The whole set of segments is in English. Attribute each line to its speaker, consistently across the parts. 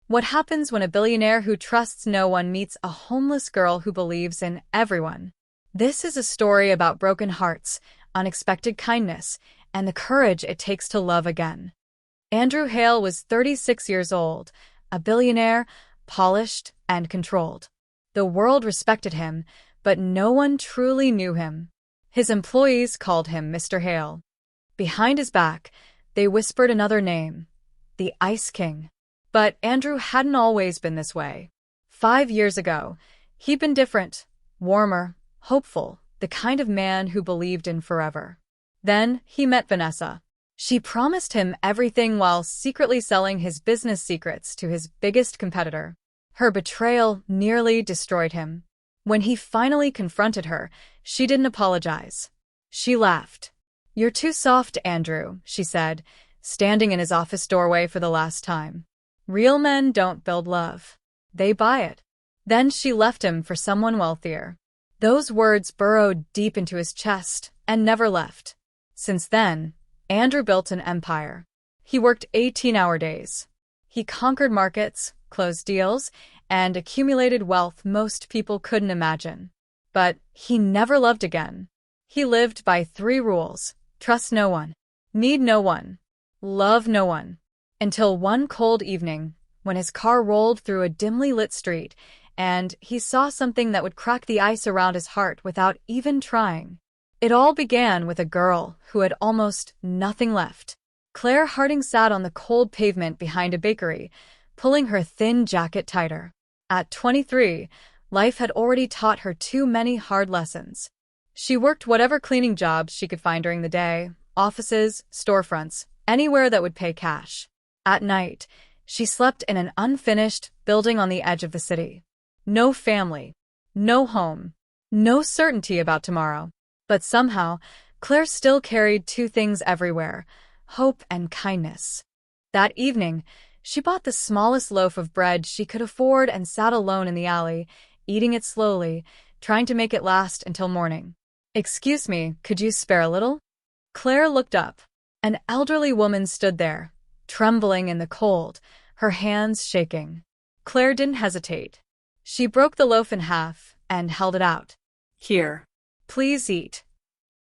Speaker 1: What happens when a billionaire who trusts no one meets a homeless girl who believes in everyone? This is a story about broken hearts, unexpected kindness, and the courage it takes to love again. Andrew Hale was 36 years old, a billionaire, polished and controlled. The world respected him, but no one truly knew him. His employees called him Mr. Hale. Behind his back, they whispered another name, the Ice King. But Andrew hadn't always been this way. 5 years ago, he'd been different, warmer, hopeful, the kind of man who believed in forever. Then he met Vanessa. She promised him everything while secretly selling his business secrets to his biggest competitor. Her betrayal nearly destroyed him. When he finally confronted her, she didn't apologize. She laughed. "You're too soft, Andrew," she said, standing in his office doorway for the last time. "Real men don't build love. They buy it." Then she left him for someone wealthier. Those words burrowed deep into his chest and never left. Since then, Andrew built an empire. He worked 18-hour days. He conquered markets, closed deals, and accumulated wealth most people couldn't imagine. But he never loved again. He lived by 3 rules: trust no one, need no one, love no one. Until one cold evening, when his car rolled through a dimly lit street, and he saw something that would crack the ice around his heart without even trying. It all began with a girl who had almost nothing left. Claire Harding sat on the cold pavement behind a bakery, pulling her thin jacket tighter. At 23, life had already taught her too many hard lessons. She worked whatever cleaning jobs she could find during the day, offices, storefronts, anywhere that would pay cash. At night, she slept in an unfinished building on the edge of the city. No family, no home, no certainty about tomorrow. But somehow, Claire still carried 2 things everywhere: hope and kindness. That evening, she bought the smallest loaf of bread she could afford and sat alone in the alley, eating it slowly, trying to make it last until morning. "Excuse me, could you spare a little?" Claire looked up. An elderly woman stood there, trembling in the cold, her hands shaking. Claire didn't hesitate. She broke the loaf in half and held it out. "Here. Please eat."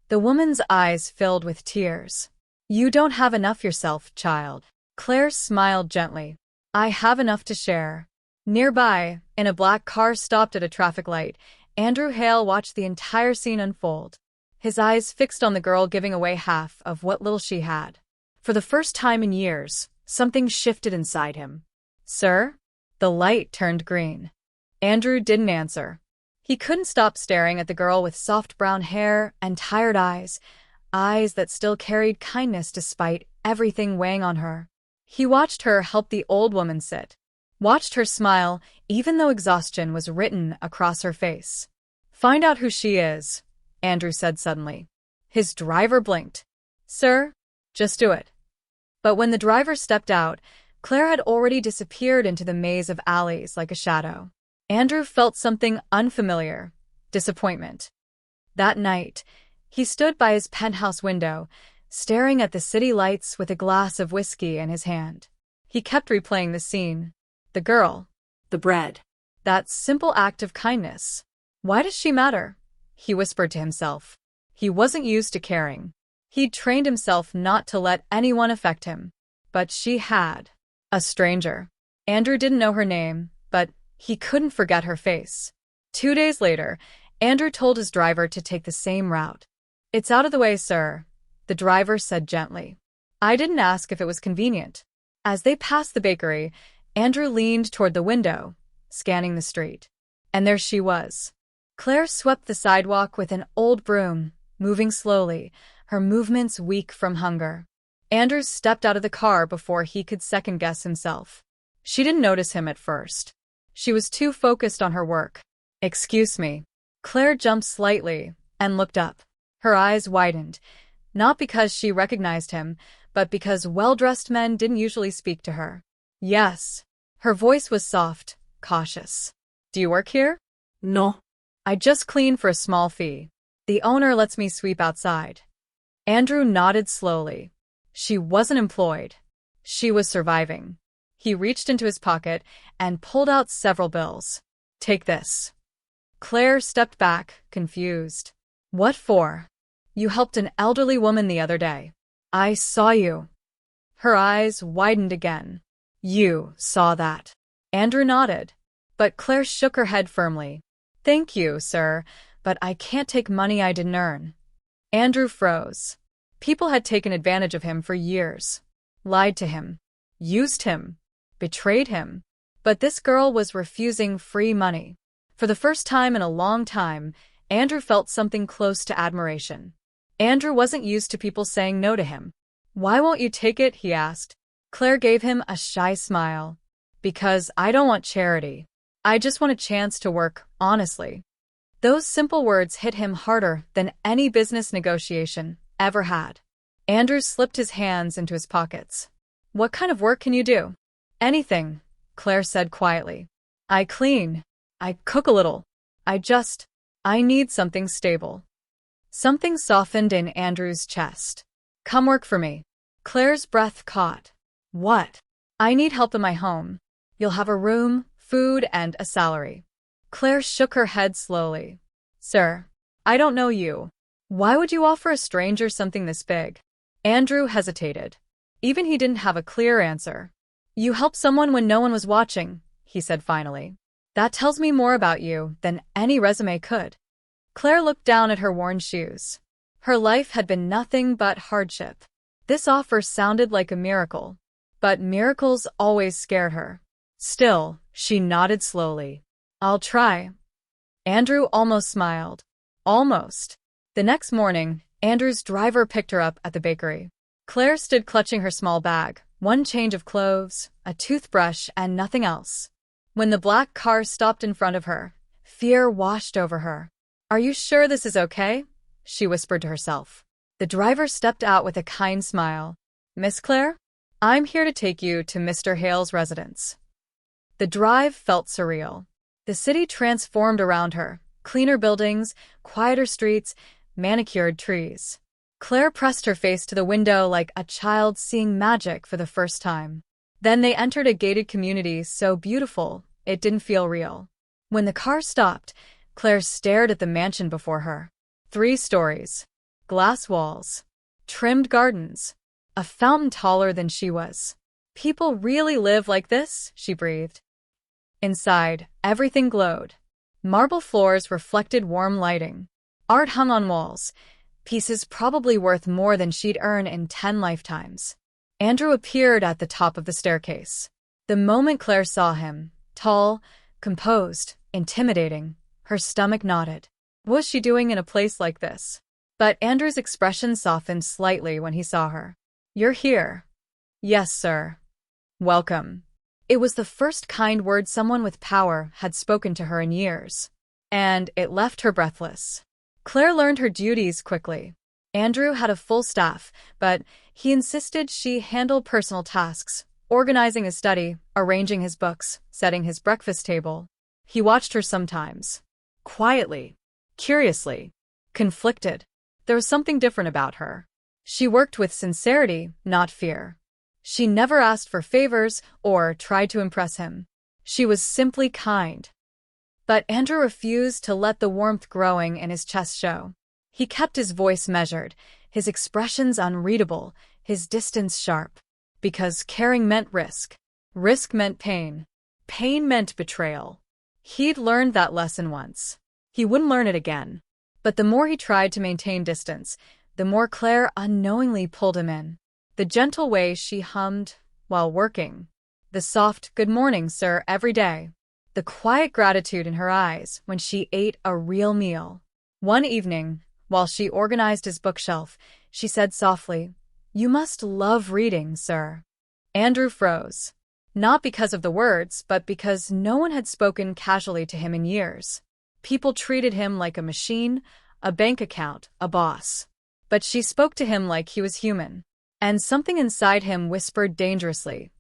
Speaker 1: The woman's eyes filled with tears. "You don't have enough yourself, child." Claire smiled gently. "I have enough to share." Nearby, in a black car stopped at a traffic light, Andrew Hale watched the entire scene unfold, his eyes fixed on the girl giving away half of what little she had. For the first time in years, something shifted inside him. "Sir?" The light turned green. Andrew didn't answer. He couldn't stop staring at the girl with soft brown hair and tired eyes that still carried kindness despite everything weighing on her. He watched her help the old woman sit, watched her smile even though exhaustion was written across her face. "Find out who she is," Andrew said suddenly. His driver blinked. "Sir, just do it." But when the driver stepped out, Claire had already disappeared into the maze of alleys like a shadow. Andrew felt something unfamiliar: disappointment. That night, he stood by his penthouse window, staring at the city lights with a glass of whiskey in his hand. He kept replaying the scene. The girl. The bread. That simple act of kindness. Why does she matter? He whispered to himself. He wasn't used to caring. He'd trained himself not to let anyone affect him. But she had. A stranger. Andrew didn't know her name, but he couldn't forget her face. 2 days later, Andrew told his driver to take the same route. "It's out of the way, sir," the driver said gently. "I didn't ask if it was convenient." As they passed the bakery, Andrew leaned toward the window, scanning the street. And there she was. Claire swept the sidewalk with an old broom, moving slowly, her movements weak from hunger. Andrew stepped out of the car before he could second-guess himself. She didn't notice him at first. She was too focused on her work. "Excuse me." Claire jumped slightly and looked up. Her eyes widened, not because she recognized him, but because well-dressed men didn't usually speak to her. "Yes." Her voice was soft, cautious. "Do you work here?"
Speaker 2: No.
Speaker 1: "I just clean for a small fee. The owner lets me sweep outside." Andrew nodded slowly. She wasn't employed. She was surviving. He reached into his pocket and pulled out several bills. "Take this." Claire stepped back, confused. "What for?" "You helped an elderly woman the other day. I saw you." Her eyes widened again. "You saw that?" Andrew nodded, but Claire shook her head firmly. "Thank you, sir, but I can't take money I didn't earn." Andrew froze. People had taken advantage of him for years, lied to him, used him, betrayed him. But this girl was refusing free money. For the first time in a long time, Andrew felt something close to admiration. Andrew wasn't used to people saying no to him. "Why won't you take it?" he asked. Claire gave him a shy smile. "Because I don't want charity. I just want a chance to work honestly." Those simple words hit him harder than any business negotiation ever had. Andrew slipped his hands into his pockets. "What kind of work can you do?" "Anything," Claire said quietly. "I clean. I cook a little. I need something stable." Something softened in Andrew's chest. "Come work for me." Claire's breath caught. "What?" "I need help in my home. You'll have a room, food, and a salary." Claire shook her head slowly. "Sir, I don't know you. Why would you offer a stranger something this big?" Andrew hesitated. Even he didn't have a clear answer. "You helped someone when no one was watching," he said finally. "That tells me more about you than any resume could." Claire looked down at her worn shoes. Her life had been nothing but hardship. This offer sounded like a miracle, but miracles always scared her. Still, she nodded slowly. "I'll try." Andrew almost smiled. Almost. The next morning, Andrew's driver picked her up at the bakery. Claire stood clutching her small bag, one change of clothes, a toothbrush, and nothing else. When the black car stopped in front of her, fear washed over her. "Are you sure this is okay?" she whispered to herself. The driver stepped out with a kind smile. "Miss Claire? I'm here to take you to Mr. Hale's residence." The drive felt surreal. The city transformed around her. Cleaner buildings, quieter streets, manicured trees. Claire pressed her face to the window like a child seeing magic for the first time. Then they entered a gated community so beautiful, it didn't feel real. When the car stopped, Claire stared at the mansion before her. 3 stories. Glass walls. Trimmed gardens. A fountain taller than she was. "People really live like this?" she breathed. Inside, everything glowed. Marble floors reflected warm lighting. Art hung on walls, pieces probably worth more than she'd earn in 10 lifetimes. Andrew appeared at the top of the staircase. The moment Claire saw him, tall, composed, intimidating, her stomach knotted. What was she doing in a place like this? But Andrew's expression softened slightly when he saw her. "You're here." "Yes, sir." "Welcome." It was the first kind word someone with power had spoken to her in years, and it left her breathless. Claire learned her duties quickly. Andrew had a full staff, but he insisted she handle personal tasks, organizing his study, arranging his books, setting his breakfast table. He watched her sometimes. Quietly, curiously, conflicted. There was something different about her. She worked with sincerity, not fear. She never asked for favors or tried to impress him. She was simply kind. But Andrew refused to let the warmth growing in his chest show. He kept his voice measured, his expressions unreadable, his distance sharp. Because caring meant risk. Risk meant pain. Pain meant betrayal. He'd learned that lesson once. He wouldn't learn it again. But the more he tried to maintain distance, the more Claire unknowingly pulled him in. The gentle way she hummed while working. The soft "good morning, sir" every day. The quiet gratitude in her eyes when she ate a real meal. One evening, while she organized his bookshelf, she said softly, "You must love reading, sir." Andrew froze. Not because of the words, but because no one had spoken casually to him in years. People treated him like a machine, a bank account, a boss. But she spoke to him like he was human. And something inside him whispered dangerously,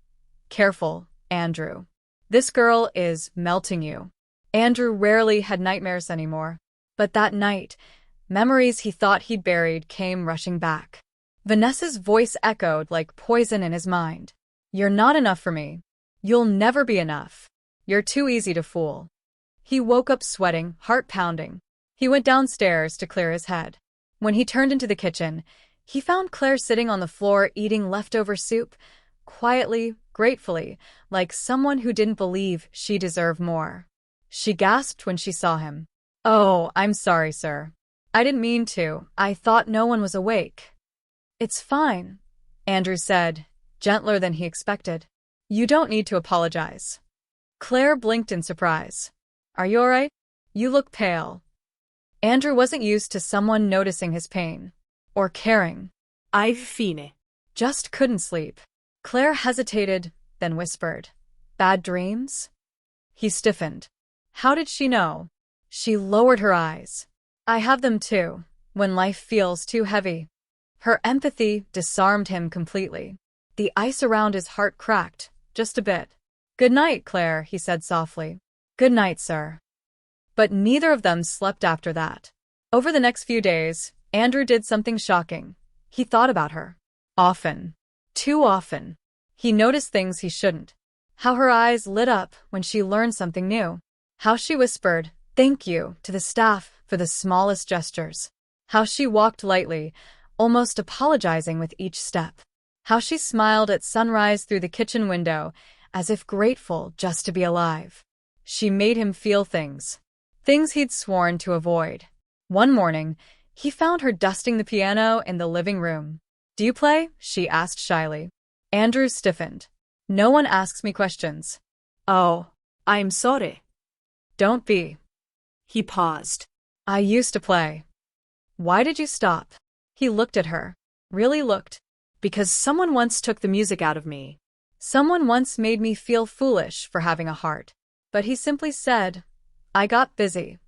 Speaker 1: "Careful, Andrew. This girl is melting you." Andrew rarely had nightmares anymore. But that night, memories he thought he'd buried came rushing back. Vanessa's voice echoed like poison in his mind. "You're not enough for me. You'll never be enough. You're too easy to fool. He woke up sweating, heart pounding. He went downstairs to clear his head. When he turned into the kitchen, he found Claire sitting on the floor eating leftover soup, quietly, gratefully, like someone who didn't believe she deserved more. She gasped when she saw him. "Oh, I'm sorry, sir. I didn't mean to. I thought no one was awake." "It's fine," Andrew said, gentler than he expected. "You don't need to apologize." Claire blinked in surprise. "Are you all right? You look pale." Andrew wasn't used to someone noticing his pain. Or caring.
Speaker 2: "I've fine."
Speaker 1: Just couldn't sleep. Claire hesitated, then whispered, "Bad dreams?" He stiffened. How did she know? She lowered her eyes. "I have them too, when life feels too heavy." Her empathy disarmed him completely. The ice around his heart cracked, just a bit. "Good night, Claire," he said softly. "Good night, sir." But neither of them slept after that. Over the next few days, Andrew did something shocking. He thought about her. Often. Too often. He noticed things he shouldn't. How her eyes lit up when she learned something new. How she whispered, "Thank you," to the staff for the smallest gestures. How she walked lightly, almost apologizing with each step. How she smiled at sunrise through the kitchen window, as if grateful just to be alive. She made him feel things. Things he'd sworn to avoid. One morning, he found her dusting the piano in the living room. "Do you play?" she asked shyly. Andrew stiffened. "No one asks me questions."
Speaker 2: "Oh, I'm sorry."
Speaker 1: "Don't be."
Speaker 2: He paused.
Speaker 1: "I used to play." "Why did you stop?" He looked at her. Really looked.
Speaker 2: "Because someone once took the music out of me."
Speaker 1: Someone once made me feel foolish for having a heart. But he simply said, "I got busy."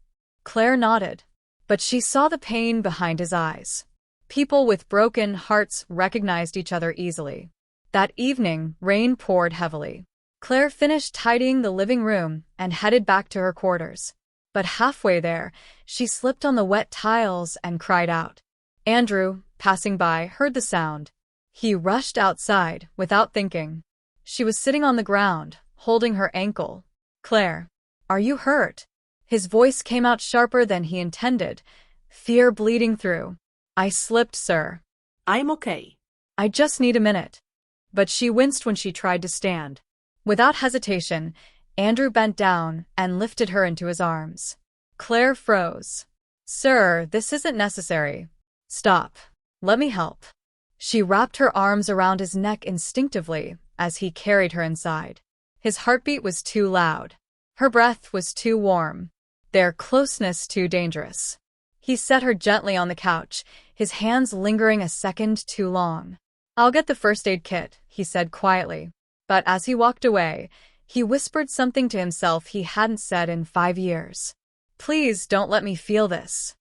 Speaker 1: Claire nodded. But she saw the pain behind his eyes. People with broken hearts recognized each other easily. That evening, rain poured heavily. Claire finished tidying the living room and headed back to her quarters. But halfway there, she slipped on the wet tiles and cried out. Andrew, passing by, heard the sound. He rushed outside without thinking. She was sitting on the ground, holding her ankle. "Claire, are you hurt?" His voice came out sharper than he intended, fear bleeding through. "I slipped, sir."
Speaker 2: "I'm okay."
Speaker 1: "I just need a minute." But she winced when she tried to stand. Without hesitation, Andrew bent down and lifted her into his arms. Claire froze. "Sir, this isn't necessary." "Stop. Let me help." She wrapped her arms around his neck instinctively as he carried her inside. His heartbeat was too loud. Her breath was too warm. Their closeness too dangerous. He set her gently on the couch, his hands lingering a second too long. "I'll get the first aid kit," he said quietly. But as he walked away, he whispered something to himself he hadn't said in 5 years. "Please don't let me feel this."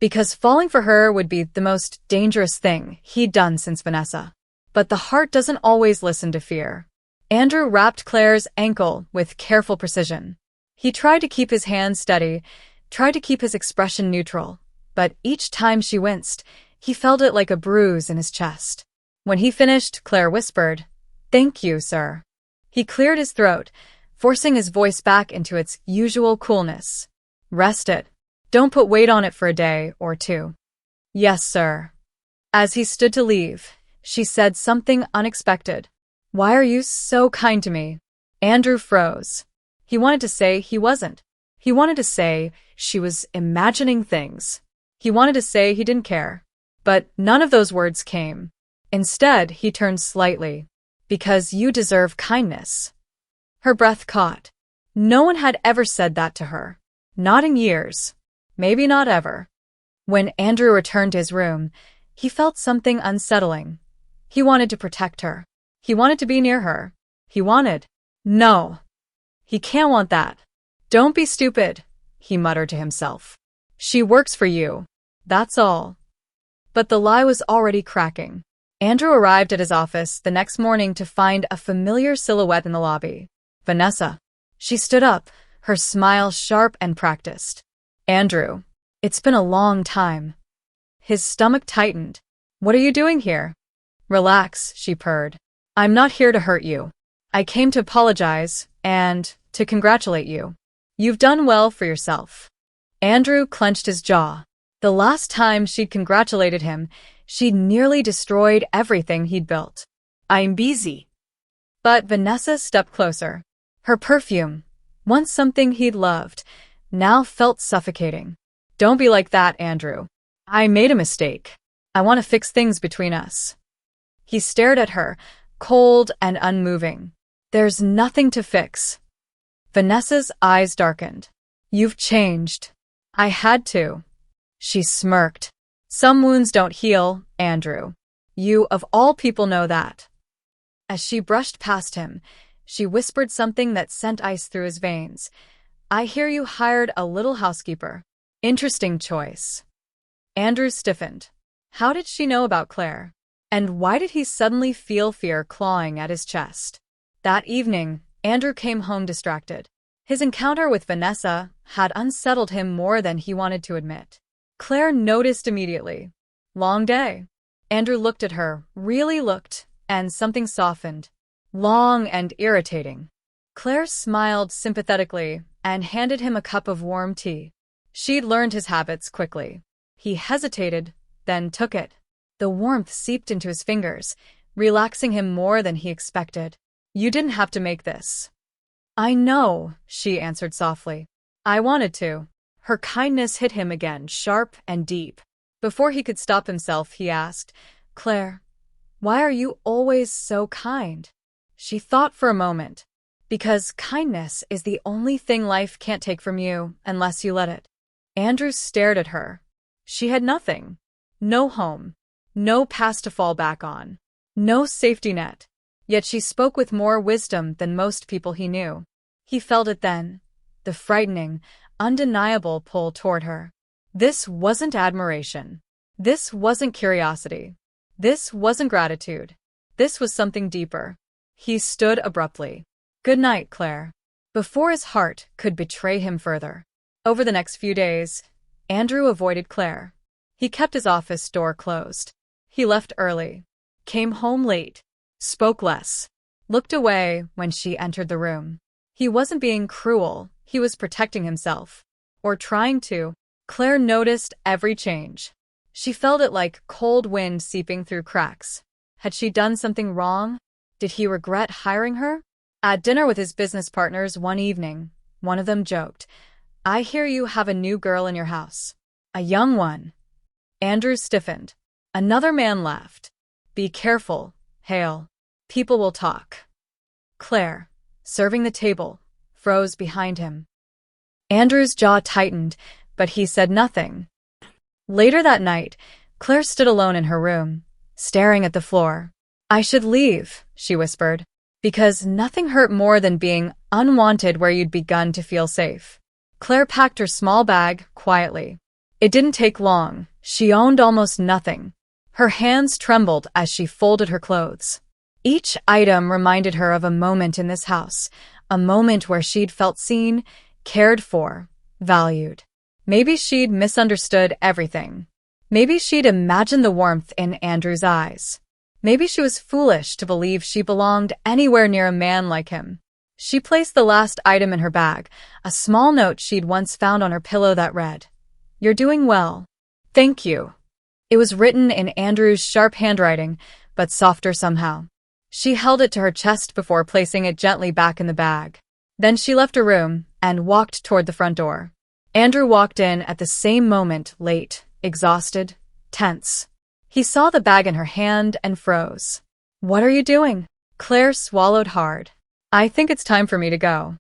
Speaker 1: Because falling for her would be the most dangerous thing he'd done since Vanessa. But the heart doesn't always listen to fear. Andrew wrapped Claire's ankle with careful precision. He tried to keep his hands steady, tried to keep his expression neutral, but each time she winced, he felt it like a bruise in his chest. When he finished, Claire whispered, "Thank you, sir." He cleared his throat, forcing his voice back into its usual coolness. "Rest it. Don't put weight on it for a day or two." "Yes, sir." As he stood to leave, she said something unexpected. "Why are you so kind to me?" Andrew froze. He wanted to say he wasn't. He wanted to say she was imagining things. He wanted to say he didn't care. But none of those words came. Instead, he turned slightly. "Because you deserve kindness." Her breath caught. No one had ever said that to her. Not in years. Maybe not ever. When Andrew returned to his room, he felt something unsettling. He wanted to protect her. He wanted to be near her. He wanted. No. He can't want that. "Don't be stupid," he muttered to himself. "She works for you. That's all." But the lie was already cracking. Andrew arrived at his office the next morning to find a familiar silhouette in the lobby. Vanessa. She stood up, her smile sharp and practiced. "Andrew, it's been a long time." His stomach tightened. "What are you doing here?" "Relax," she purred. "I'm not here to hurt you. I came to apologize and to congratulate you. You've done well for yourself. Andrew clenched his jaw. The last time she'd congratulated him, she'd nearly destroyed everything he'd built.
Speaker 2: I'm busy.
Speaker 1: But Vanessa stepped closer. Her perfume, once something he'd loved, now felt suffocating. Don't be like that, Andrew. I made a mistake. I want to fix things between us. He stared at her, cold and unmoving. There's nothing to fix. Vanessa's eyes darkened. You've changed. I had to. She smirked. Some wounds don't heal, Andrew. You, of all people, know that. As she brushed past him, she whispered something that sent ice through his veins. I hear you hired a little housekeeper. Interesting choice. Andrew stiffened. How did she know about Claire? And why did he suddenly feel fear clawing at his chest? That evening, Andrew came home distracted. His encounter with Vanessa had unsettled him more than he wanted to admit. Claire noticed immediately. Long day. Andrew looked at her, really looked, and something softened. Long and irritating. Claire smiled sympathetically and handed him a cup of warm tea. She'd learned his habits quickly. He hesitated, then took it. The warmth seeped into his fingers, relaxing him more than he expected. You didn't have to make this. I know, she answered softly. I wanted to. Her kindness hit him again, sharp and deep. Before he could stop himself, he asked, Claire, why are you always so kind? She thought for a moment. Because kindness is the only thing life can't take from you unless you let it. Andrew stared at her. She had nothing. No home. No past to fall back on. No safety net. Yet she spoke with more wisdom than most people he knew. He felt it then. The frightening, undeniable pull toward her. This wasn't admiration. This wasn't curiosity. This wasn't gratitude. This was something deeper. He stood abruptly. Good night, Claire. Before his heart could betray him further. Over the next few days, Andrew avoided Claire. He kept his office door closed. He left early. Came home late. Spoke less. Looked away when she entered the room. He wasn't being cruel. He was protecting himself. Or trying to. Claire noticed every change. She felt it like cold wind seeping through cracks. Had she done something wrong? Did he regret hiring her? At dinner with his business partners one evening, one of them joked, I hear you have a new girl in your house. A young one. Andrew stiffened. Another man laughed. Be careful, Hale. People will talk. Claire, serving the table, froze behind him. Andrew's jaw tightened, but he said nothing. Later that night, Claire stood alone in her room, staring at the floor. I should leave, she whispered, because nothing hurt more than being unwanted where you'd begun to feel safe. Claire packed her small bag quietly. It didn't take long. She owned almost nothing. Her hands trembled as she folded her clothes. Each item reminded her of a moment in this house, a moment where she'd felt seen, cared for, valued. Maybe she'd misunderstood everything. Maybe she'd imagined the warmth in Andrew's eyes. Maybe she was foolish to believe she belonged anywhere near a man like him. She placed the last item in her bag, a small note she'd once found on her pillow that read, You're doing well. Thank you. It was written in Andrew's sharp handwriting, but softer somehow. She held it to her chest before placing it gently back in the bag. Then she left her room and walked toward the front door. Andrew walked in at the same moment, late, exhausted, tense. He saw the bag in her hand and froze. What are you doing? Claire swallowed hard. I think it's time for me to go.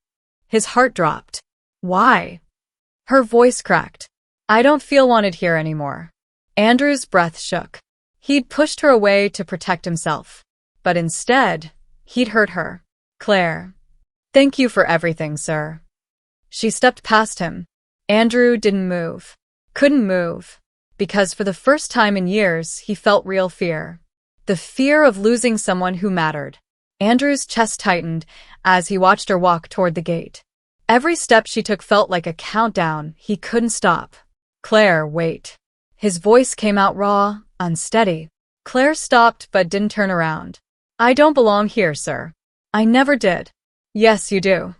Speaker 1: His heart dropped. Why? Her voice cracked. I don't feel wanted here anymore. Andrew's breath shook. He'd pushed her away to protect himself. But instead, he'd hurt her. Claire. Thank you for everything, sir. She stepped past him. Andrew didn't move. Couldn't move. Because for the first time in years, he felt real fear. The fear of losing someone who mattered. Andrew's chest tightened as he watched her walk toward the gate. Every step she took felt like a countdown. He couldn't stop. Claire, wait. His voice came out raw, unsteady. Claire stopped but didn't turn around. I don't belong here, sir. I never did. Yes, you do.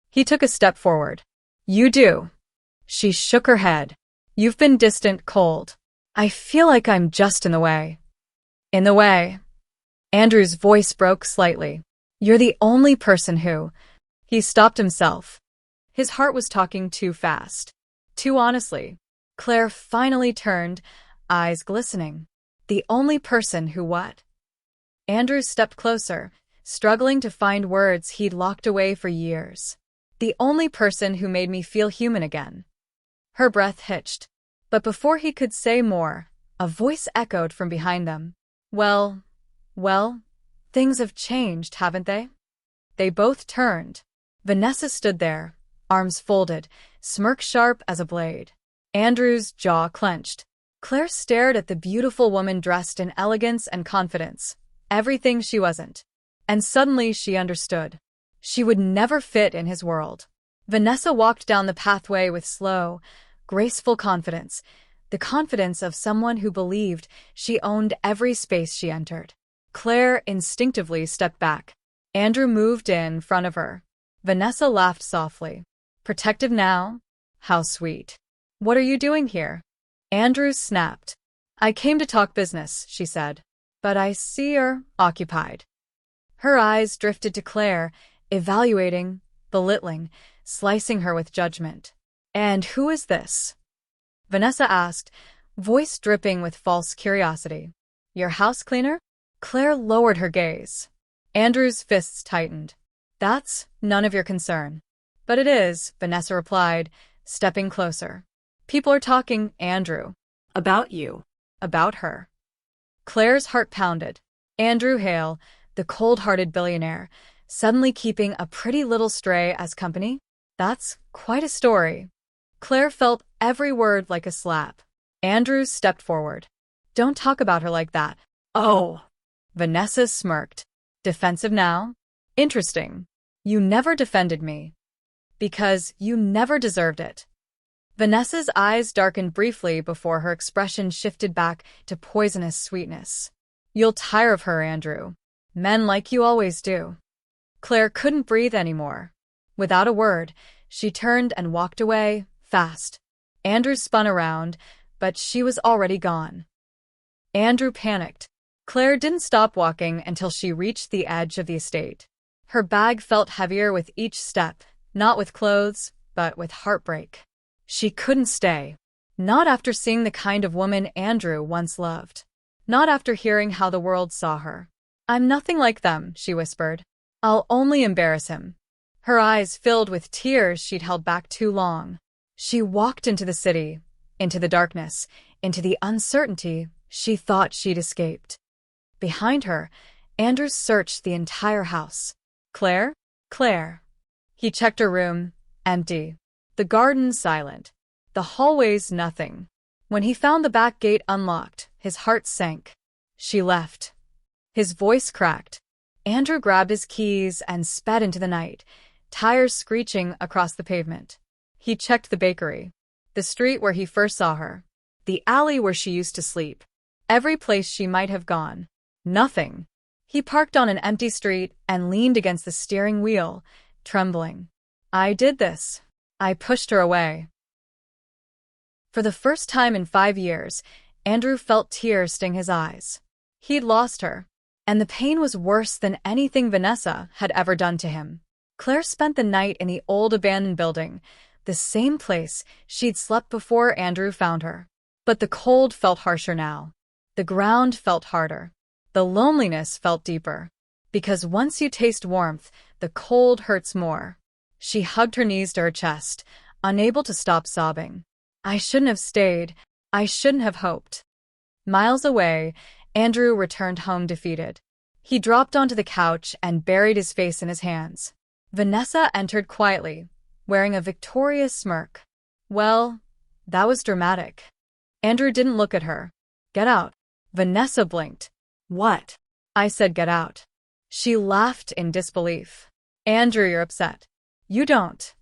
Speaker 1: He took a step forward. You do. She shook her head. You've been distant, cold. I feel like I'm just in the way. In the way. Andrew's voice broke slightly. You're the only person who... He stopped himself. His heart was talking too fast. Too honestly. Claire finally turned, eyes glistening. The only person who what? Andrew stepped closer, struggling to find words he'd locked away for years. The only person who made me feel human again. Her breath hitched. But before he could say more, a voice echoed from behind them. Well, things have changed, haven't they? They both turned. Vanessa stood there, arms folded, smirk sharp as a blade. Andrew's jaw clenched. Claire stared at the beautiful woman dressed in elegance and confidence, everything she wasn't. And suddenly she understood. She would never fit in his world. Vanessa walked down the pathway with slow, graceful confidence, the confidence of someone who believed she owned every space she entered. Claire instinctively stepped back. Andrew moved in front of her. Vanessa laughed softly. Protective now? How sweet. What are you doing here? Andrew snapped. I came to talk business, she said. But I see you're occupied. Her eyes drifted to Claire, evaluating, belittling, slicing her with judgment. And who is this? Vanessa asked, voice dripping with false curiosity. Your house cleaner? Claire lowered her gaze. Andrew's fists tightened. That's none of your concern. But it is, Vanessa replied, stepping closer. People are talking, Andrew.
Speaker 2: About you.
Speaker 1: About her. Claire's heart pounded. Andrew Hale, the cold-hearted billionaire, suddenly keeping a pretty little stray as company? That's quite a story. Claire felt every word like a slap. Andrew stepped forward. Don't talk about her like that.
Speaker 2: Oh.
Speaker 1: Vanessa smirked. Defensive now? Interesting. You never defended me. Because you never deserved it. Vanessa's eyes darkened briefly before her expression shifted back to poisonous sweetness. You'll tire of her, Andrew. Men like you always do. Claire couldn't breathe anymore. Without a word, she turned and walked away, fast. Andrew spun around, but she was already gone. Andrew panicked. Claire didn't stop walking until she reached the edge of the estate. Her bag felt heavier with each step, not with clothes, but with heartbreak. She couldn't stay. Not after seeing the kind of woman Andrew once loved. Not after hearing how the world saw her. I'm nothing like them, she whispered. I'll only embarrass him. Her eyes filled with tears she'd held back too long. She walked into the city, into the darkness, into the uncertainty she thought she'd escaped. Behind her, Andrew searched the entire house. Claire? Claire. He checked her room, empty. The garden silent. The hallways nothing. When he found the back gate unlocked, his heart sank. She left. His voice cracked. Andrew grabbed his keys and sped into the night, tires screeching across the pavement. He checked the bakery, the street where he first saw her, the alley where she used to sleep, every place she might have gone. Nothing. He parked on an empty street and leaned against the steering wheel, trembling. I did this. I pushed her away. For the first time in 5 years, Andrew felt tears sting his eyes. He'd lost her, and the pain was worse than anything Vanessa had ever done to him. Claire spent the night in the old abandoned building, the same place she'd slept before Andrew found her. But the cold felt harsher now. The ground felt harder. The loneliness felt deeper. Because once you taste warmth, the cold hurts more. She hugged her knees to her chest, unable to stop sobbing. I shouldn't have stayed. I shouldn't have hoped. Miles away, Andrew returned home defeated. He dropped onto the couch and buried his face in his hands. Vanessa entered quietly, wearing a victorious smirk. Well, that was dramatic. Andrew didn't look at her. Get out. Vanessa blinked.
Speaker 2: What?
Speaker 1: I said get out. She laughed in disbelief. Andrew, you're upset. You don't.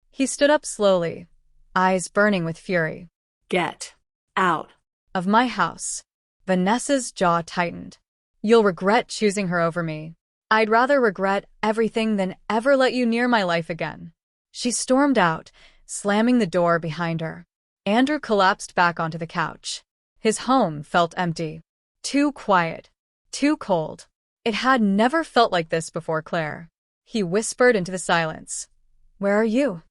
Speaker 1: He stood up slowly, eyes burning with fury.
Speaker 2: Get out.
Speaker 1: Of my house. Vanessa's jaw tightened. You'll regret choosing her over me. I'd rather regret everything than ever let you near my life again. She stormed out, slamming the door behind her. Andrew collapsed back onto the couch. His home felt empty. Too quiet. Too cold. It had never felt like this before, Claire. He whispered into the silence. Where are you?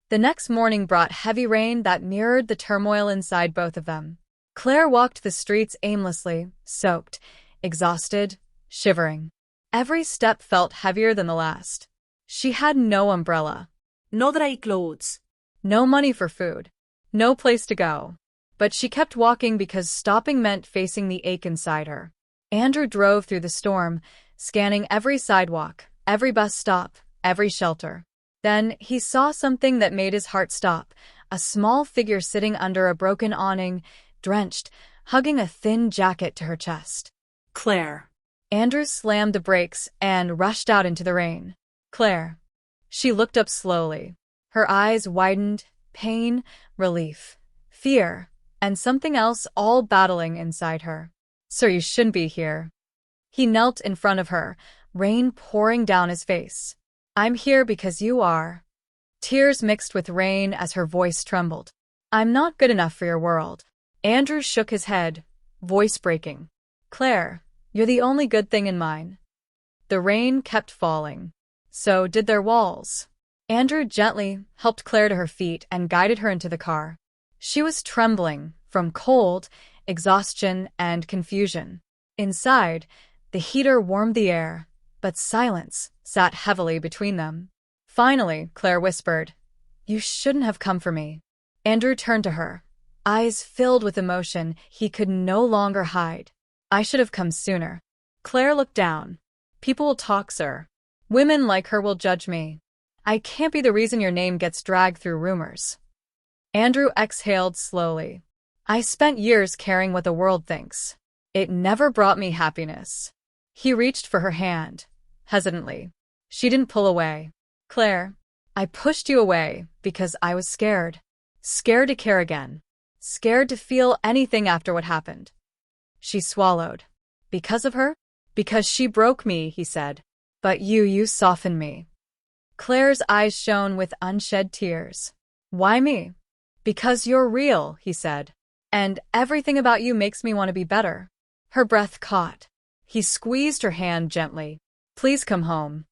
Speaker 1: The next morning brought heavy rain that mirrored the turmoil inside both of them. Claire walked the streets aimlessly, soaked, exhausted, shivering. Every step felt heavier than the last. She had no umbrella.
Speaker 2: No dry clothes.
Speaker 1: No money for food. No place to go. But she kept walking because stopping meant facing the ache inside her. Andrew drove through the storm, scanning every sidewalk, every bus stop, every shelter. Then he saw something that made his heart stop, a small figure sitting under a broken awning, drenched, hugging a thin jacket to her chest.
Speaker 2: Claire.
Speaker 1: Andrew slammed the brakes and rushed out into the rain. Claire. She looked up slowly. Her eyes widened, pain, relief, fear, and something else all battling inside her. Sir, you shouldn't be here. He knelt in front of her, rain pouring down his face. I'm here because you are. Tears mixed with rain as her voice trembled. I'm not good enough for your world. Andrew shook his head, voice breaking. Claire, you're the only good thing in mine. The rain kept falling. So did their walls. Andrew gently helped Claire to her feet and guided her into the car. She was trembling from cold, exhaustion, and confusion. Inside, the heater warmed the air, but silence sat heavily between them. Finally, Claire whispered, You shouldn't have come for me. Andrew turned to her, eyes filled with emotion he could no longer hide. I should have come sooner. Claire looked down. People will talk, sir. Women like her will judge me. I can't be the reason your name gets dragged through rumors. Andrew exhaled slowly. I spent years caring what the world thinks. It never brought me happiness. He reached for her hand, hesitantly. She didn't pull away. Claire, I pushed you away because I was scared. Scared to care again. Scared to feel anything after what happened. She swallowed. Because of her? Because she broke me, he said. But you softened me. Claire's eyes shone with unshed tears. Why me? Because you're real, he said. And everything about you makes me want to be better. Her breath caught. He squeezed her hand gently. Please come home.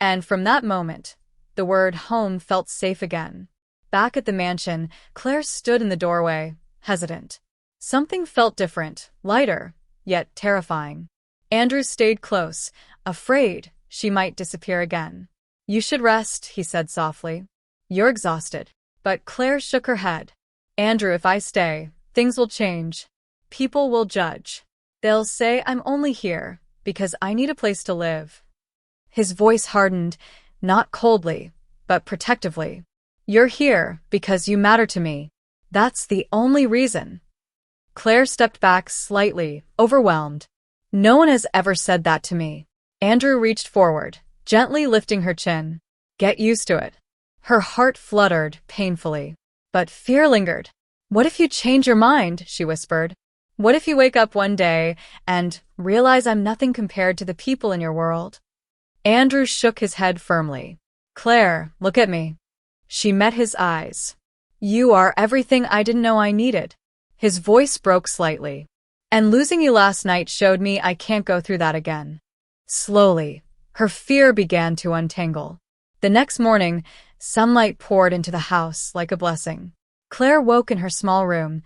Speaker 1: And from that moment, the word home felt safe again. Back at the mansion, Claire stood in the doorway, hesitant. Something felt different, lighter, yet terrifying. Andrew stayed close, afraid she might disappear again. You should rest, he said softly. You're exhausted. But Claire shook her head. Andrew, if I stay, things will change. People will judge. They'll say I'm only here because I need a place to live. His voice hardened, not coldly, but protectively. You're here because you matter to me. That's the only reason. Claire stepped back slightly, overwhelmed. No one has ever said that to me. Andrew reached forward, gently lifting her chin. Get used to it. Her heart fluttered painfully. But fear lingered. What if you change your mind, she whispered. What if you wake up one day and realize I'm nothing compared to the people in your world? Andrew shook his head firmly. Claire, look at me. She met his eyes. You are everything I didn't know I needed. His voice broke slightly. And losing you last night showed me I can't go through that again. Slowly, her fear began to untangle. The next morning, sunlight poured into the house like a blessing. Claire woke in her small room,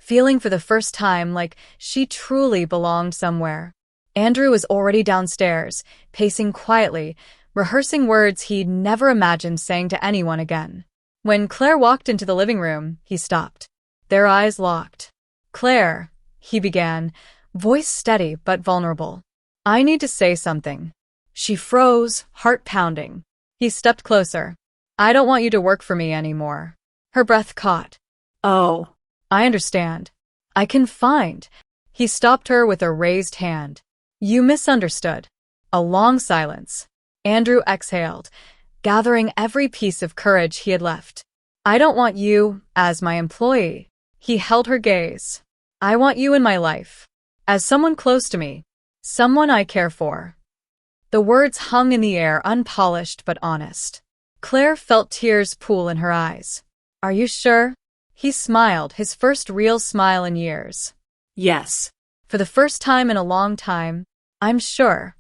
Speaker 1: feeling for the first time like she truly belonged somewhere. Andrew was already downstairs, pacing quietly, rehearsing words he'd never imagined saying to anyone again. When Claire walked into the living room, he stopped. Their eyes locked. Claire, he began, voice steady but vulnerable. I need to say something. She froze, heart pounding. He stepped closer. I don't want you to work for me anymore. Her breath caught.
Speaker 2: Oh.
Speaker 1: I understand. I can find. He stopped her with a raised hand. You misunderstood. A long silence. Andrew exhaled, gathering every piece of courage he had left. I don't want you as my employee. He held her gaze. I want you in my life. As someone close to me. Someone I care for. The words hung in the air, unpolished but honest. Claire felt tears pool in her eyes. Are you sure? He smiled, his first real smile in years.
Speaker 2: Yes.
Speaker 1: For the first time in a long time, I'm sure.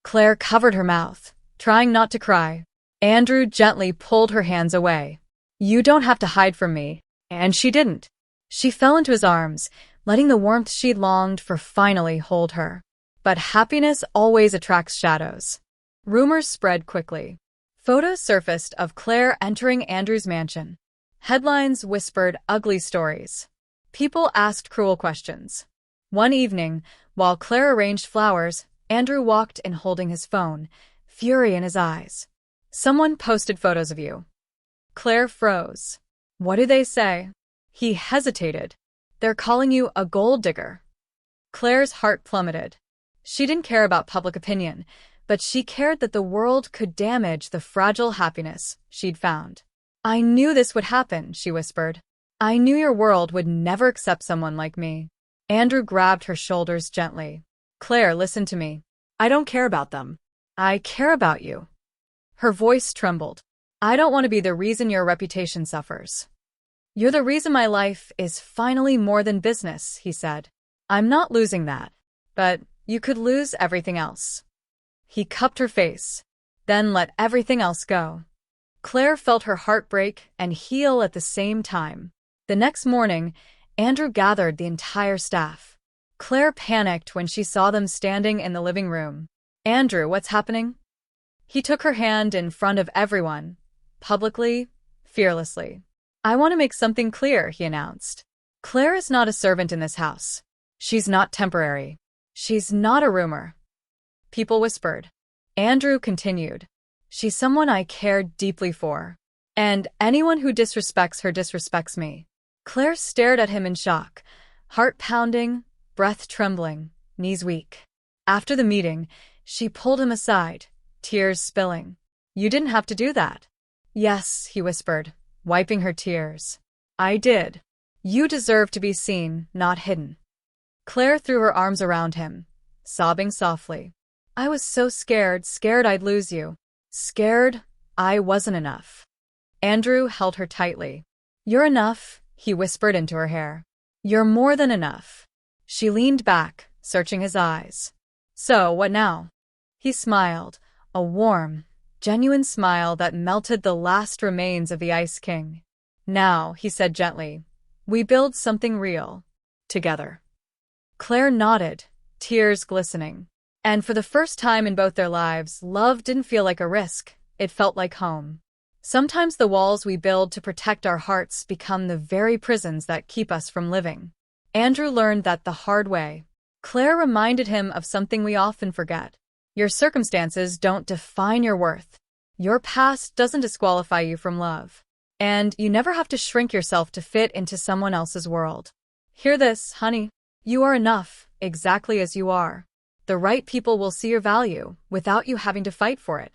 Speaker 1: Claire covered her mouth, trying not to cry. Andrew gently pulled her hands away. You don't have to hide from me. And she didn't. She fell into his arms, letting the warmth she longed for finally hold her. But happiness always attracts shadows. Rumors spread quickly. Photos surfaced of Claire entering Andrew's mansion. Headlines whispered ugly stories. People asked cruel questions. One evening, while Claire arranged flowers, Andrew walked in holding his phone, fury in his eyes. Someone posted photos of you. Claire froze. What do they say? He hesitated. They're calling you a gold digger. Claire's heart plummeted. She didn't care about public opinion, but she cared that the world could damage the fragile happiness she'd found. I knew this would happen, she whispered. I knew your world would never accept someone like me. Andrew grabbed her shoulders gently. Claire, listen to me. I don't care about them. I care about you. Her voice trembled. I don't want to be the reason your reputation suffers. You're the reason my life is finally more than business, he said. I'm not losing that, but you could lose everything else. He cupped her face, then let everything else go. Claire felt her heart break and heal at the same time. The next morning, Andrew gathered the entire staff. Claire panicked when she saw them standing in the living room. Andrew, what's happening? He took her hand in front of everyone, publicly, fearlessly. I want to make something clear, he announced. Claire is not a servant in this house. She's not temporary. She's not a rumor. People whispered. Andrew continued. She's someone I care deeply for. And anyone who disrespects her disrespects me. Claire stared at him in shock, heart pounding, breath trembling, knees weak. After the meeting, she pulled him aside, tears spilling. You didn't have to do that. Yes, he whispered, wiping her tears. I did. You deserve to be seen, not hidden. Claire threw her arms around him, sobbing softly. I was so scared I'd lose you. Scared I wasn't enough. Andrew held her tightly. You're enough, he whispered into her hair. You're more than enough. She leaned back, searching his eyes. So, what now? He smiled, a warm, genuine smile that melted the last remains of the Ice King. Now, he said gently, we build something real. Together. Claire nodded, tears glistening. And for the first time in both their lives, love didn't feel like a risk. It felt like home. Sometimes the walls we build to protect our hearts become the very prisons that keep us from living. Andrew learned that the hard way. Claire reminded him of something we often forget. Your circumstances don't define your worth. Your past doesn't disqualify you from love. And you never have to shrink yourself to fit into someone else's world. Hear this, honey. You are enough, exactly as you are. The right people will see your value without you having to fight for it.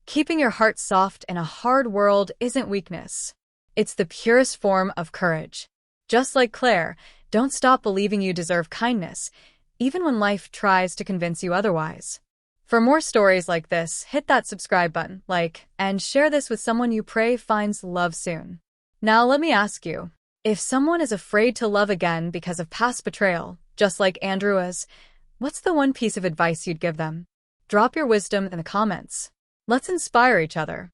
Speaker 1: Keeping your heart soft in a hard world isn't weakness. It's the purest form of courage. Just like Claire, don't stop believing you deserve kindness, even when life tries to convince you otherwise. For more stories like this, hit that subscribe button, like, and share this with someone you pray finds love soon. Now let me ask you, if someone is afraid to love again because of past betrayal, just like Andrew is, what's the one piece of advice you'd give them? Drop your wisdom in the comments. Let's inspire each other.